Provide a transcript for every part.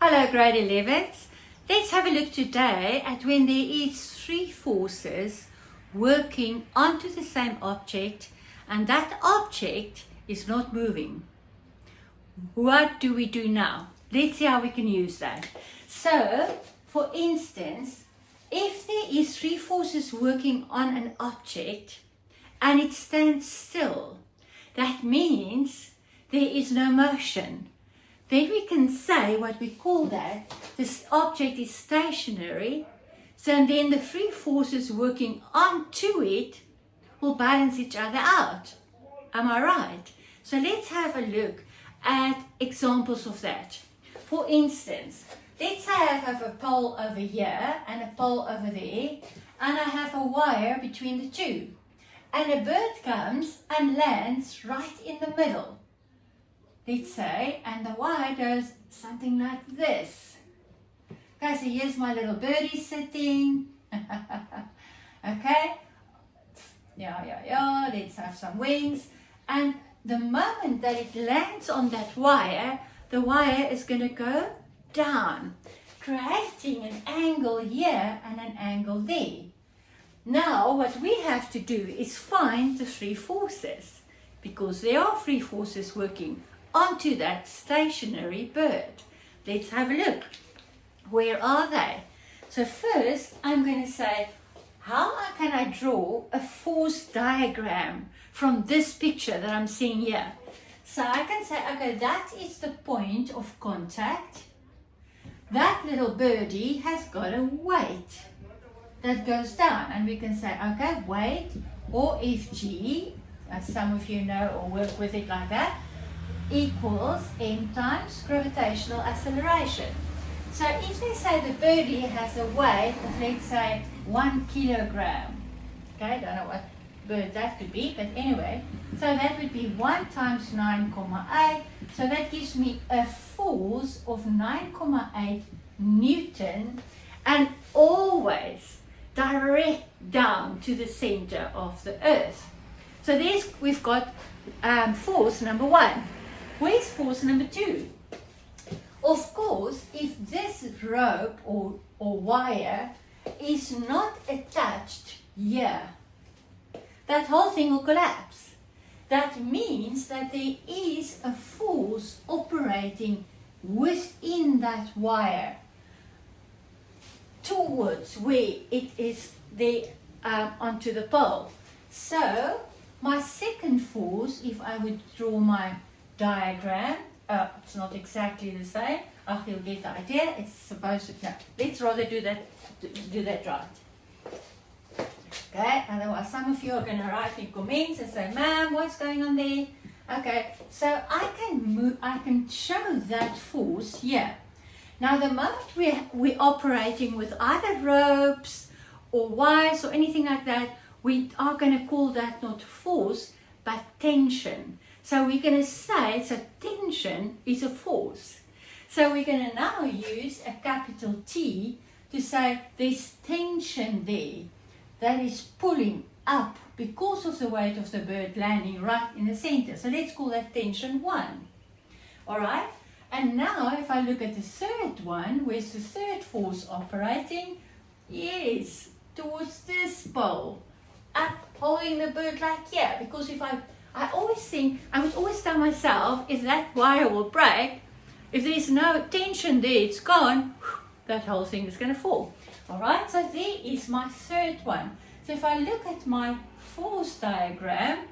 Hello grade 11s. Let's have a look today at when there is three forces working onto the same object and that object is not moving. What do we do now? Let's see how we can use that. So, for instance, if there is three forces working on an object and it stands still, that means there is no motion. Then we can say what we call that, this object is stationary, so then the three forces working onto it will balance each other out. Am I right? So let's have a look at examples of that. For instance, let's say I have a pole over here and a pole over there, and I have a wire between the two. And a bird comes and lands right in the middle. Let's say, and the wire does something like this. Okay, so here's my little birdie sitting. Okay, let's have some wings. And the moment that it lands on that wire, the wire is going to go down, creating an angle here and an angle there. Now, what we have to do is find the three forces, because there are three forces working onto that stationary bird. Let's have a look. Where are they? So first I'm going to say, how can I draw a force diagram from this picture that I'm seeing here? So I can say, okay, that is the point of contact. That little birdie has got a weight that goes down, and we can say, okay, weight, or FG, as some of you know or work with it like that, equals m times gravitational acceleration. So if they say the birdie has a weight of, let's say, 1 kilogram, okay, don't know what bird that could be, but anyway, so that would be 1 times 9,8, so that gives me a force of 9,8 Newton, and always direct down to the center of the earth. So we've got force number 1. Where's force number 2? Of course, if this rope or wire is not attached here, that whole thing will collapse. That means that there is a force operating within that wire towards where it is there onto the pole. So, my second force, if I would draw my diagram, it's not exactly the same. You'll get the idea. It's supposed to, no, let's rather do that right. Okay, otherwise some of you are going to write in comments and say, ma'am, what's going on there? Okay, so I can show that force here. Now the moment we're operating with either ropes or wires or anything like that, we are going to call that not force, but tension. So we're going to say, so tension is a force. So we're going to now use a capital T to say there's tension there that is pulling up because of the weight of the bird landing right in the center. So let's call that tension 1. All right? And now if I look at the third one, where's the third force operating? Yes, towards this pole, up holding the bird like here. Because if I would always tell myself, if that wire will break, if there's no tension there, it's gone, that whole thing is going to fall. All right, so there is my third one. So if I look at my force diagram,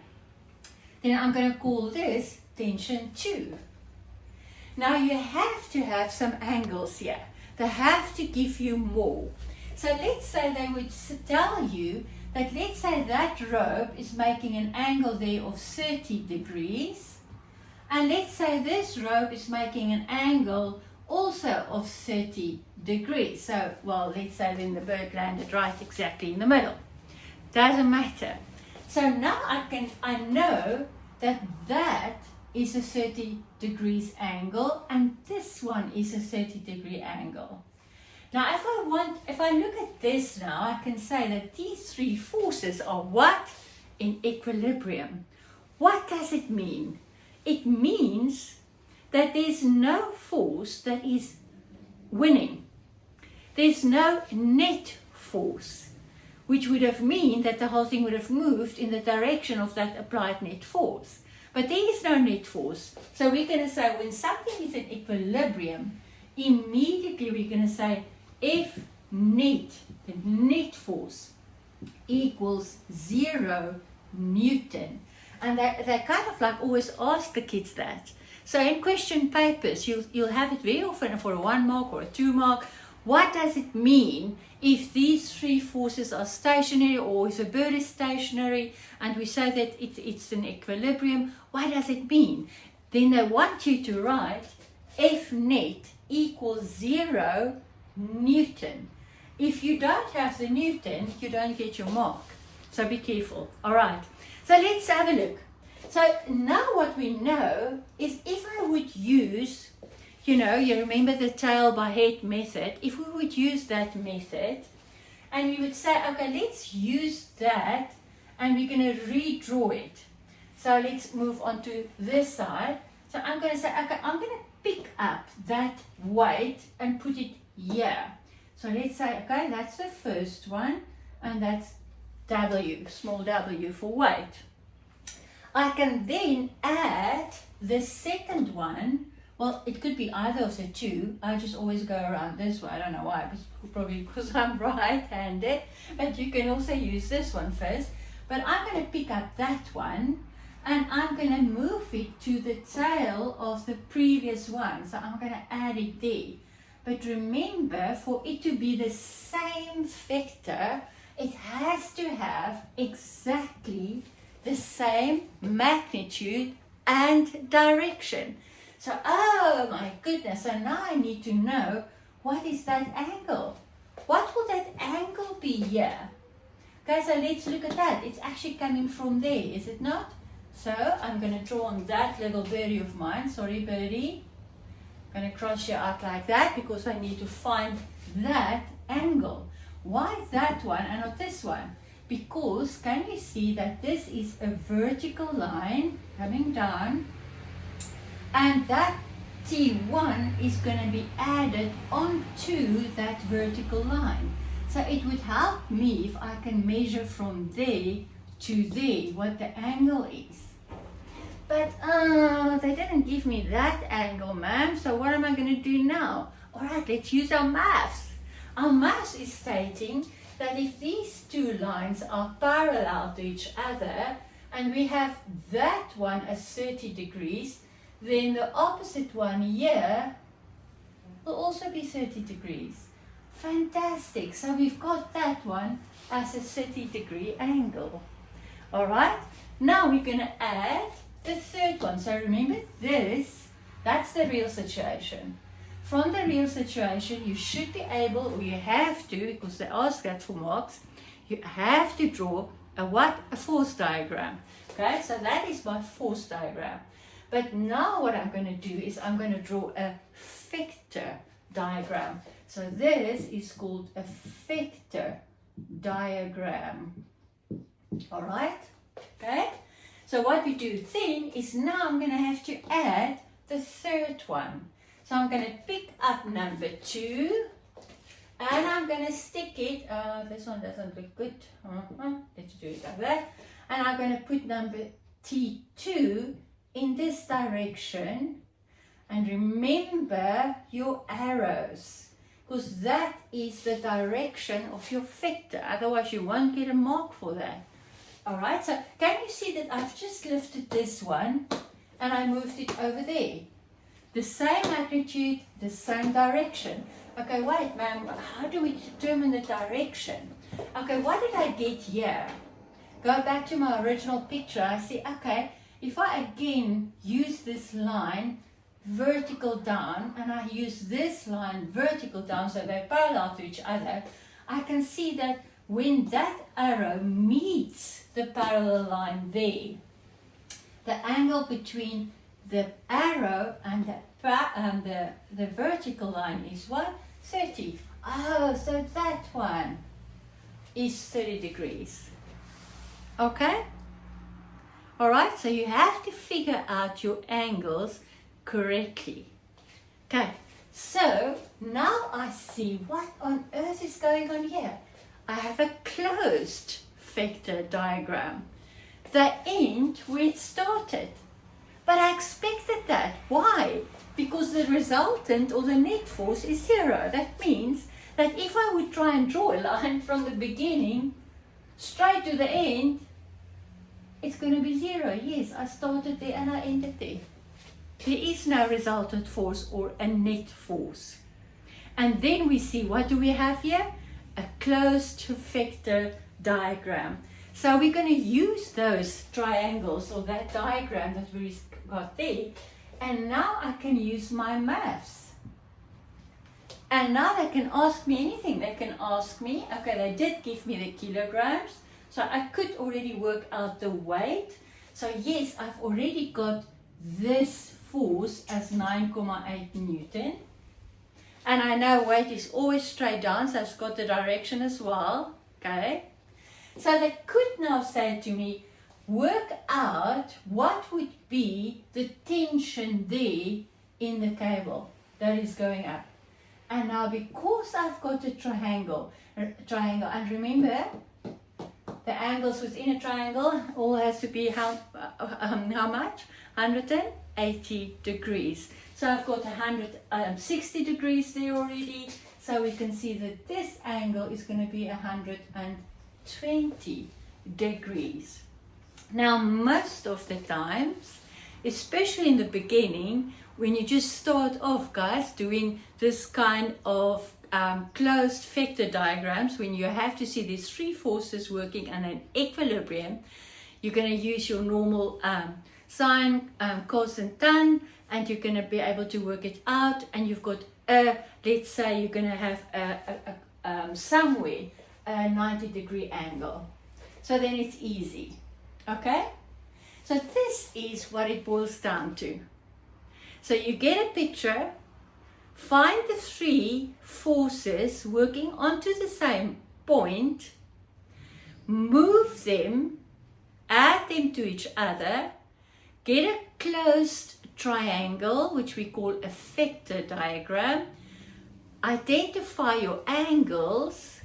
then I'm going to call this tension 2. Now you have to have some angles here. They have to give you more. So let's say they would tell you that, let's say that rope is making an angle there of 30 degrees, and let's say this rope is making an angle also of 30 degrees. So, well, let's say then the bird landed right exactly in the middle. Doesn't matter. So now I know that is a 30 degrees angle, and this one is a 30 degree angle. Now if I look at this now, I can say that these three forces are what? In equilibrium. What does it mean? It means that there's no force that is winning. There's no net force, which would have meant that the whole thing would have moved in the direction of that applied net force. But there is no net force. So we're going to say when something is in equilibrium, immediately we're going to say F net, the net force, equals 0 Newton. And they kind of like always ask the kids that. So in question papers, you'll have it very often for a 1 mark or a 2 mark. What does it mean if these three forces are stationary, or if a bird is stationary and we say that it's in equilibrium? What does it mean? Then they want you to write F net equals 0 Newton. If you don't have the Newton, you don't get your mark. So be careful. All right. So let's have a look. So now what we know is if I would use, you remember the tail by head method. If we would use that method and we would say, okay, let's use that and we're going to redraw it. So let's move on to this side. So I'm going to say, okay, I'm going to pick up that weight and put it here. So let's say, okay, that's the first one and that's W, small w for weight. I can then add the second one. Well, it could be either of the two. I just always go around this way. I don't know why, probably because I'm right-handed. But you can also use this one first. But I'm going to pick up that one and I'm going to move it to the tail of the previous one. So I'm going to add it there. But remember, for it to be the same vector, it has to have exactly the same magnitude and direction. So, oh my goodness, so now I need to know, what is that angle? What will that angle be here? Okay, so let's look at that. It's actually coming from there, is it not? So I'm going to draw on that little birdie of mine. Sorry, birdie. I'm going to cross you out like that because I need to find that angle. Why that one and not this one? Because can you see that this is a vertical line coming down, and that T1 is going to be added onto that vertical line. So it would help me if I can measure from there to there what the angle is. But they didn't give me that angle, ma'am. So what am I going to do now? All right, let's use our maths. Our maths is stating that if these two lines are parallel to each other and we have that one as 30 degrees, then the opposite one here will also be 30 degrees. Fantastic. So we've got that one as a 30-degree angle. All right. Now we're going to add the third one. So remember this, that's the real situation. From the real situation, you should be able, or you have to, because they ask that for marks, you have to draw a force diagram. Okay, so that is my force diagram. But now what I'm going to do is I'm going to draw a vector diagram. So this is called a vector diagram. All right, okay. So what we do then is now I'm going to have to add the third one. So I'm going to pick up number 2 and I'm going to stick it, this one doesn't look good, let's do it like that. And I'm going to put number T2 in this direction, and remember your arrows, because that is the direction of your vector, otherwise you won't get a mark for that. Alright, so can you see that I've just lifted this one and I moved it over there? The same magnitude, the same direction. Okay, wait, ma'am, how do we determine the direction? Okay, what did I get here? Go back to my original picture. I see, okay, if I again use this line vertical down and I use this line vertical down so they're parallel to each other, I can see that when that arrow meets the parallel line there, the angle between the arrow and the vertical line is what? 30. Oh, so that one is 30 degrees. Okay? Alright, so you have to figure out your angles correctly. Okay, so now I see what on earth is going on here. I have a closed vector diagram. The end where it started. But I expected that. Why? Because the resultant or the net force is 0. That means that if I would try and draw a line from the beginning straight to the end, it's going to be 0. Yes, I started there and I ended there. There is no resultant force or a net force. And then we see, what do we have here? A closed vector diagram. So we're going to use those triangles or that diagram that we got there. And now I can use my maths. And now they can ask me anything. They can ask me, okay, they did give me the kilograms. So I could already work out the weight. So yes, I've already got this force as 9,8 Newton. And I know weight is always straight down, so it's got the direction as well. Okay. So they could now say to me, work out what would be the tension there in the cable that is going up. And now because I've got a triangle, and remember, the angles within a triangle all has to be how much? 180 degrees. So I've got 160 degrees there already. So we can see that this angle is going to be 120 degrees. Now, most of the times, especially in the beginning, when you just start off, guys, doing this kind of closed vector diagrams, when you have to see these three forces working in an equilibrium, you're going to use your normal sine, cos and tan, and you're going to be able to work it out. And you've got, let's say you're going to have somewhere a 90-degree angle. So then it's easy. Okay? So this is what it boils down to. So you get a picture, find the three forces working onto the same point, move them, add them to each other, get a closed triangle, which we call a vector diagram, identify your angles,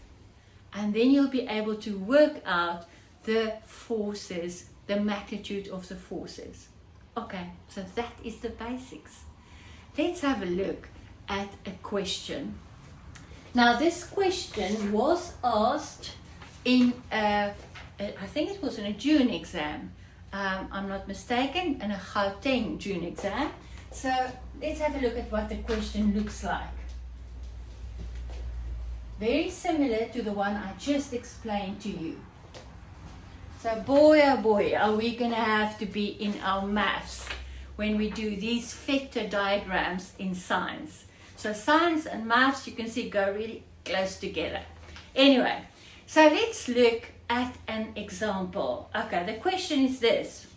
and then you'll be able to work out the forces, the magnitude of the forces. Okay, so that is the basics. Let's have a look at a question. Now this question was asked in, I think it was in a June exam. I'm not mistaken, in a Gauteng June exam. So let's have a look at what the question looks like. Very similar to the one I just explained to you. So boy, oh boy, are we going to have to be in our maths when we do these vector diagrams in science. So science and maths, you can see, go really close together. Anyway, so let's look at an example. Okay, the question is this.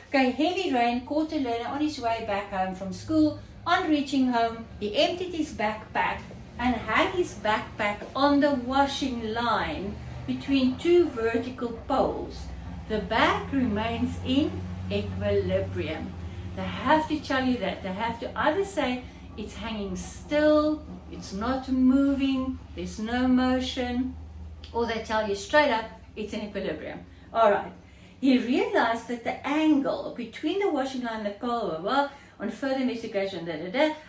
Okay, heavy rain caught a learner on his way back home from school. On reaching home, he emptied his backpack and hung his backpack on the washing line between two vertical poles. The bag remains in equilibrium. They have to tell you that. They have to either say it's hanging still, it's not moving, there's no motion, or they tell you straight up it's in equilibrium. All right. He realized that the angle between the washing line and the pole, well, on further investigation,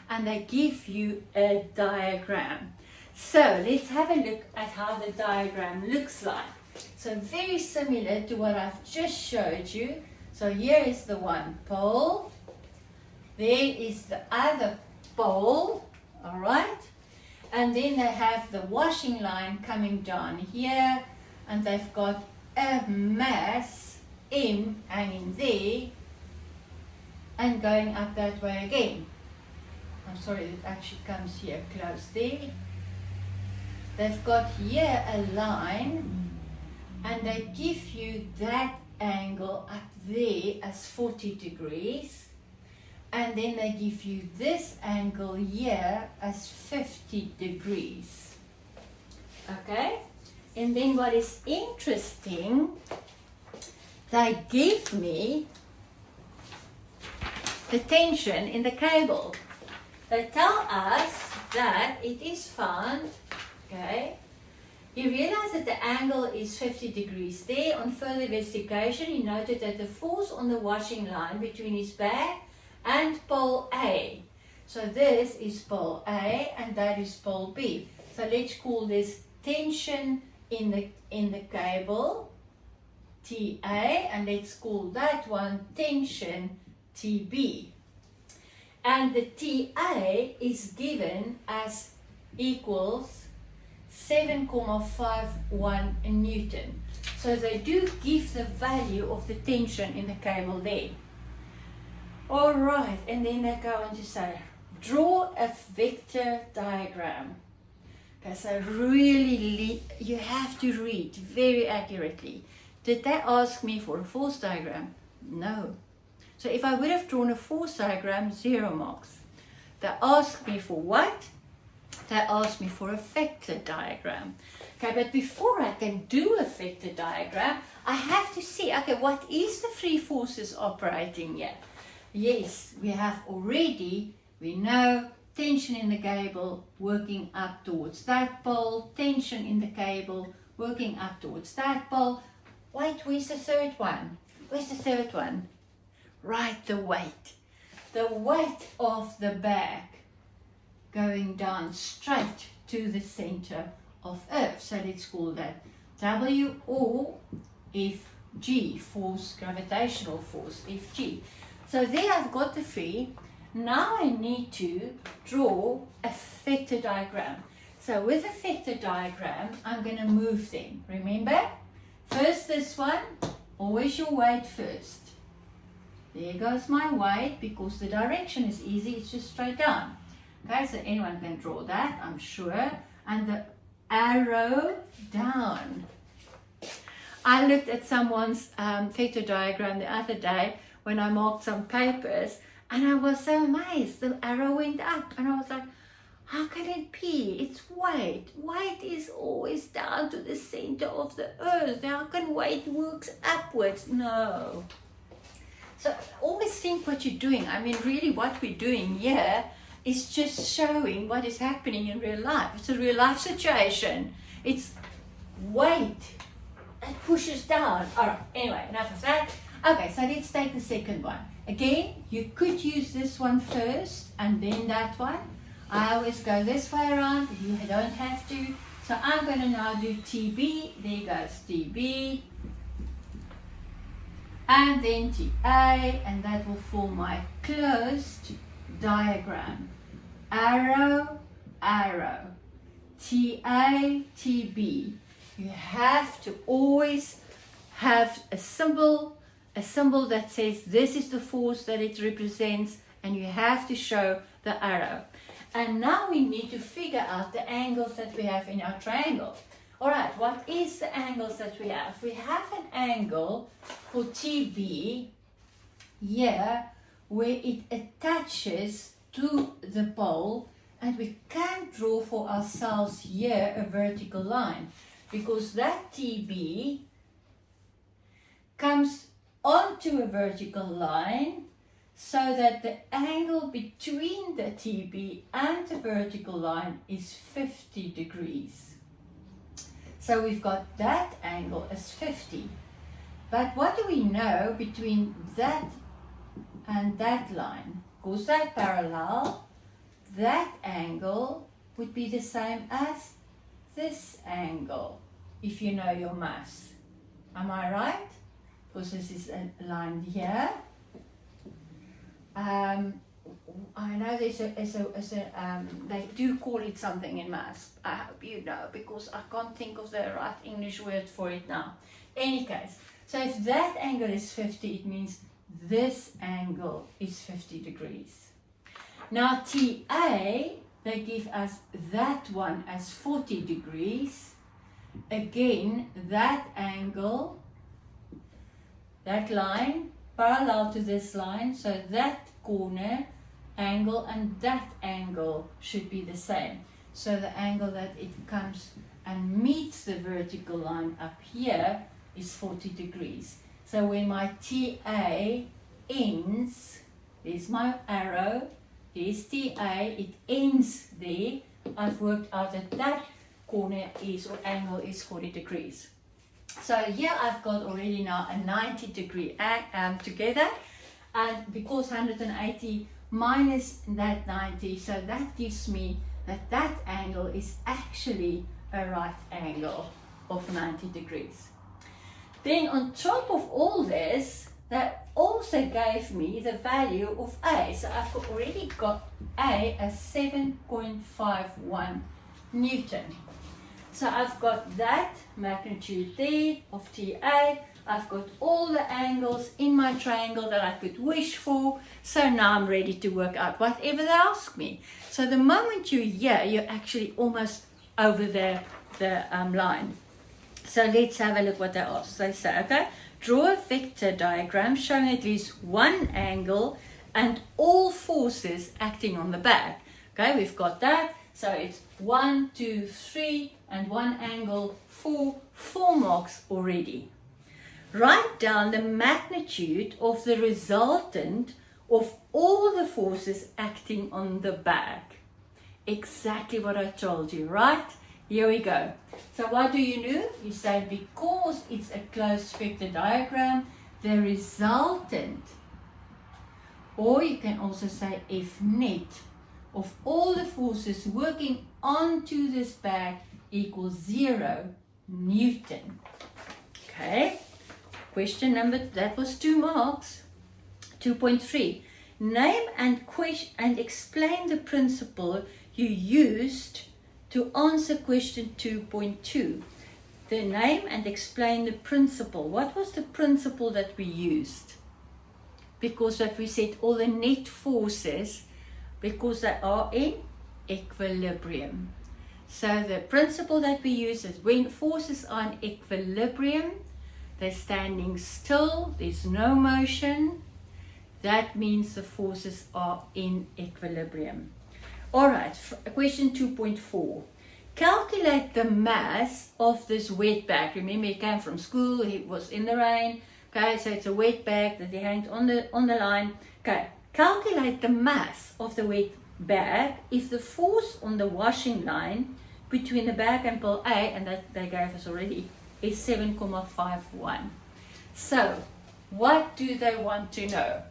and they give you a diagram. So let's have a look at how the diagram looks like. So very similar to what I've just showed you. So here is the one pole. There is the other pole. All right. And then they have the washing line coming down here. And they've got a mass M hanging there. And going up that way again. I'm sorry, it actually comes here close there. They've got here a line, and they give you that angle up there as 40 degrees, and then they give you this angle here as 50 degrees. Okay? And then what is interesting, they give me the tension in the cable. They tell us that it is found, okay, you realize that the angle is 50 degrees. There, on further investigation, he noted that the force on the washing line between his bag and pole A. So this is pole A and that is pole B. So let's call this tension in the cable, TA, and let's call that one tension, TB. And the TA is given as equals 7,51 Newton. So they do give the value of the tension in the cable there. All right, and then they go on to say, draw a vector diagram. Okay, so really, you have to read very accurately. Did they ask me for a force diagram? No. So if I would have drawn a force diagram, 0 marks. They asked me for what? They asked me for a vector diagram. Okay, but before I can do a vector diagram, I have to see, okay, what is the free forces operating here? Yes, we have already, we know tension in the cable working up towards that pole, tension in the cable working up towards that pole. Wait, where's the third one? Where's the third one? Right, the weight. The weight of the bag going down straight to the center of Earth. So let's call that W or Fg, force, gravitational force, Fg. So there I've got the free. Now I need to draw a vector diagram. So with a vector diagram, I'm going to move them. Remember? First this one, always your weight first. There goes my weight, because the direction is easy, it's just straight down. Okay, so anyone can draw that, I'm sure. And the arrow down. I looked at someone's vector diagram the other day when I marked some papers, and I was so amazed. The arrow went up, and I was like, how can it be? It's weight. Weight is always down to the center of the Earth. How can weight works upwards? No. So always think what you're doing. I mean, really what we're doing here is just showing what is happening in real life. It's a real life situation. It's weight that pushes down. All right, anyway, enough of that. Okay, so let's take the second one. Again, you could use this one first and then that one. I always go this way around, but you don't have to. So I'm going to now do TB. There goes TB. And then TA, and that will form my closed diagram. Arrow, arrow. TA, TB. You have to always have a symbol that says this is the force that it represents, and you have to show the arrow. And now we need to figure out the angles that we have in our triangle. All right, what is the angles that we have? We have an angle for TB here where it attaches to the pole, and we can draw for ourselves here a vertical line, because that TB comes onto a vertical line so that the angle between the TB and the vertical line is 50 degrees. So we've got that angle as 50. But what do we know between that and that line? Because that parallel, that angle would be the same as this angle, if you know your maths. Am I right? Because this is a line here. I know they do call it something in maths. I hope you know, because I can't think of the right English word for it now. Any case, so if that angle is 50, it means this angle is 50 degrees. Now TA, they give us that one as 40 degrees. Again, that angle, that line, parallel to this line, so that corner angle and that angle should be the same. So the angle that it comes and meets the vertical line up here is 40 degrees. So when my TA ends, there's my arrow, there's TA, it ends there. I've worked out that that corner is, or angle is 40 degrees. So here I've got already now a 90 degree together, and because 180 minus that 90, so that gives me that that angle is actually a right angle of 90 degrees. Then on top of all this, that also gave me the value of A. So I've already got A as 7.51 Newton. So I've got that magnitude there of TA. I've got all the angles in my triangle that I could wish for. So now I'm ready to work out whatever they ask me. So the moment you're here, you're actually almost over the line. So let's have a look what they ask. They say, okay, draw a vector diagram showing at least one angle and all forces acting on the bag. Okay, we've got that. So it's 1, 2, 3, and one angle, 4 marks already. Write down the magnitude of the resultant of all the forces acting on the bag. Exactly what I told you, right? Here we go. So what do? You say because it's a closed vector diagram, the resultant, or you can also say F net, of all the forces working onto this bag equals 0 Newton. Okay. Question number, that was 2 marks. 2.3. Name and explain the principle you used to answer question 2.2. The name and explain the principle. What was the principle that we used? Because that we said all the net forces, because they are in equilibrium. So the principle that we use is when forces are in equilibrium, they're standing still, there's no motion. That means the forces are in equilibrium. All right, question 2.4. Calculate the mass of this wet bag. Remember, he came from school, he was in the rain. Okay, so it's a wet bag that he hanged on the line. Okay, calculate the mass of the wet bag if the force on the washing line between the bag and pole A, and that they gave us already, is 7.51. So, what do they want to know?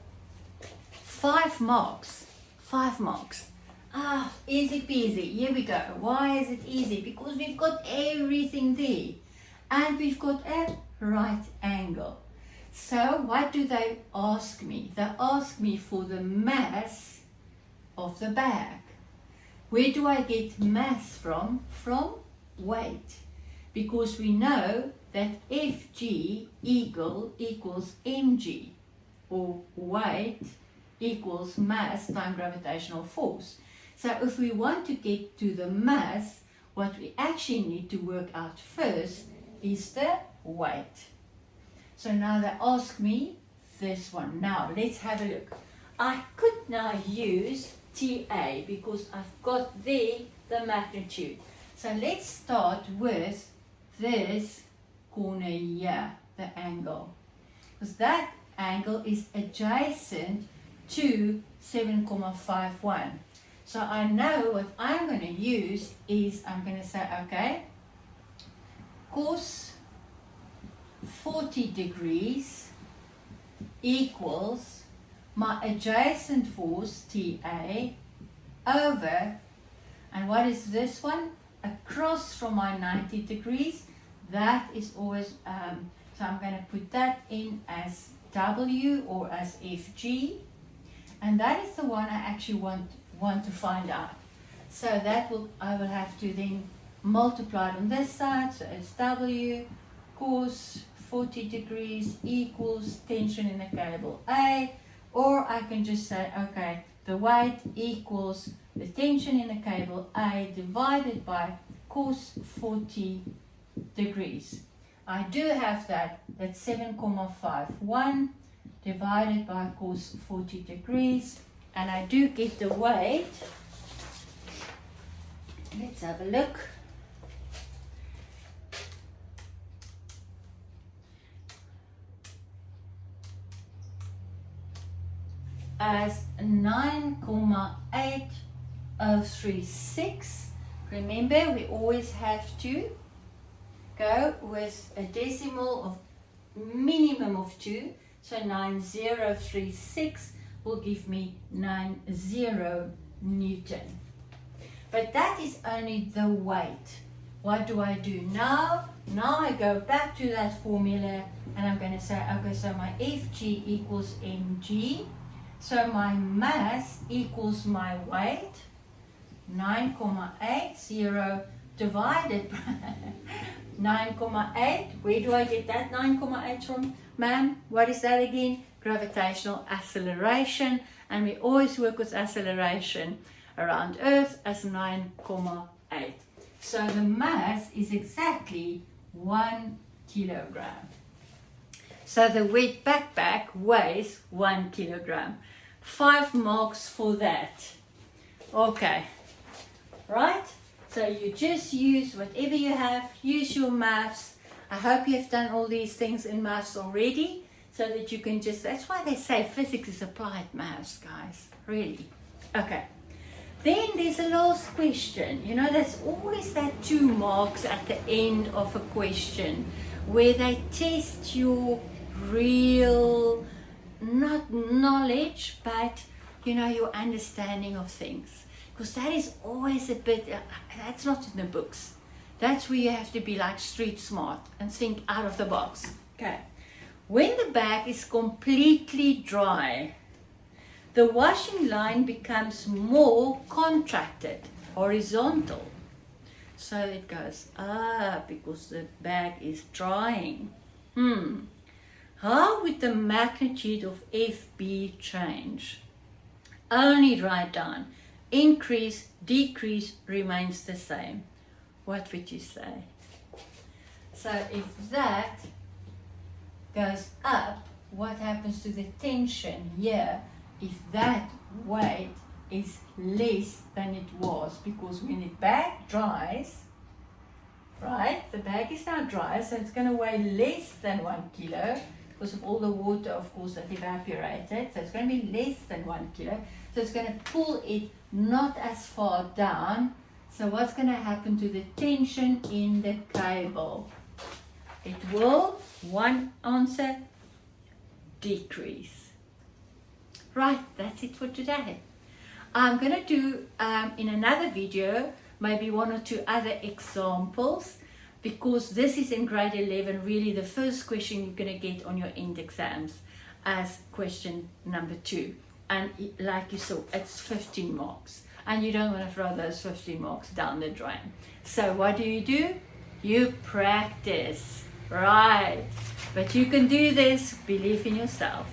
5 marks. 5 marks. Ah, easy peasy. Here we go. Why is it easy? Because we've got everything there. And we've got a right angle. So, what do they ask me? They ask me for the mass of the bag. Where do I get mass from? From weight. Because we know that Fg equals mg, or weight equals mass times gravitational force. So if we want to get to the mass, what we actually need to work out first is the weight. So now they ask me this one. Now let's have a look. I could now use TA because I've got there the magnitude. So let's start with this corner here, the angle. Because that angle is adjacent to 7.51. So I know what I'm going to use is I'm going to say, okay, cos 40 degrees equals my adjacent force, TA, over, and what is this one? Across from my 90 degrees. That is always, so I'm going to put that in as W or as FG. And that is the one I actually want to find out. So that I will have to then multiply it on this side. So it's W cos 40 degrees equals tension in the cable A. Or I can just say, okay, the weight equals the tension in the cable A divided by cos 40 degrees. I do have that, that's 7.51 divided by cos 40 degrees, and I do get the weight. Let's have a look. as 9,8036. Remember, we always have to go with a decimal of minimum of 2. So 9036 will give me 90 Newton. But that is only the weight. What do I do now? Now I go back to that formula and I'm going to say, okay, so my Fg equals mg. So my mass equals my weight, 9,80 divided by 9,8. Where do I get that 9,8 from, ma'am? What is that again? Gravitational acceleration. And we always work with acceleration around Earth as 9,8. So the mass is exactly 1 kilogram. So the wet backpack weighs 1 kilogram. 5 marks for that. Okay, right? So you just use whatever you have, use your maths. I hope you have done all these things in maths already, so that you can just, that's why they say physics is applied maths, guys, really. Okay, then there's a last question. You know, there's always that 2 marks at the end of a question where they test your real, not knowledge, but you know, your understanding of things. Because that is always a bit, that's not in the books. That's where you have to be like street smart and think out of the box. Okay. When the bag is completely dry, the washing line becomes more contracted, horizontal. So it goes up because the bag is drying. How would the magnitude of FB change? Only write down. Increase, decrease, remains the same. What would you say? So if that goes up, what happens to the tension here if that weight is less than it was? Because when the bag dries, right, the bag is now dry, so it's going to weigh less than 1 kilo because of all the water, of course, that evaporated. So it's going to be less than 1 kilo. So it's going to pull it not as far down. So what's going to happen to the tension in the cable? It will, one answer, decrease. Right, that's it for today. I'm going to do in another video maybe 1 or 2 other examples, because this is in grade 11 really the first question you're going to get on your end exams as question number 2. And like you saw, it's 15 marks. And you don't want to throw those 15 marks down the drain. So what do? You practice. Right. But you can do this. Believe in yourself.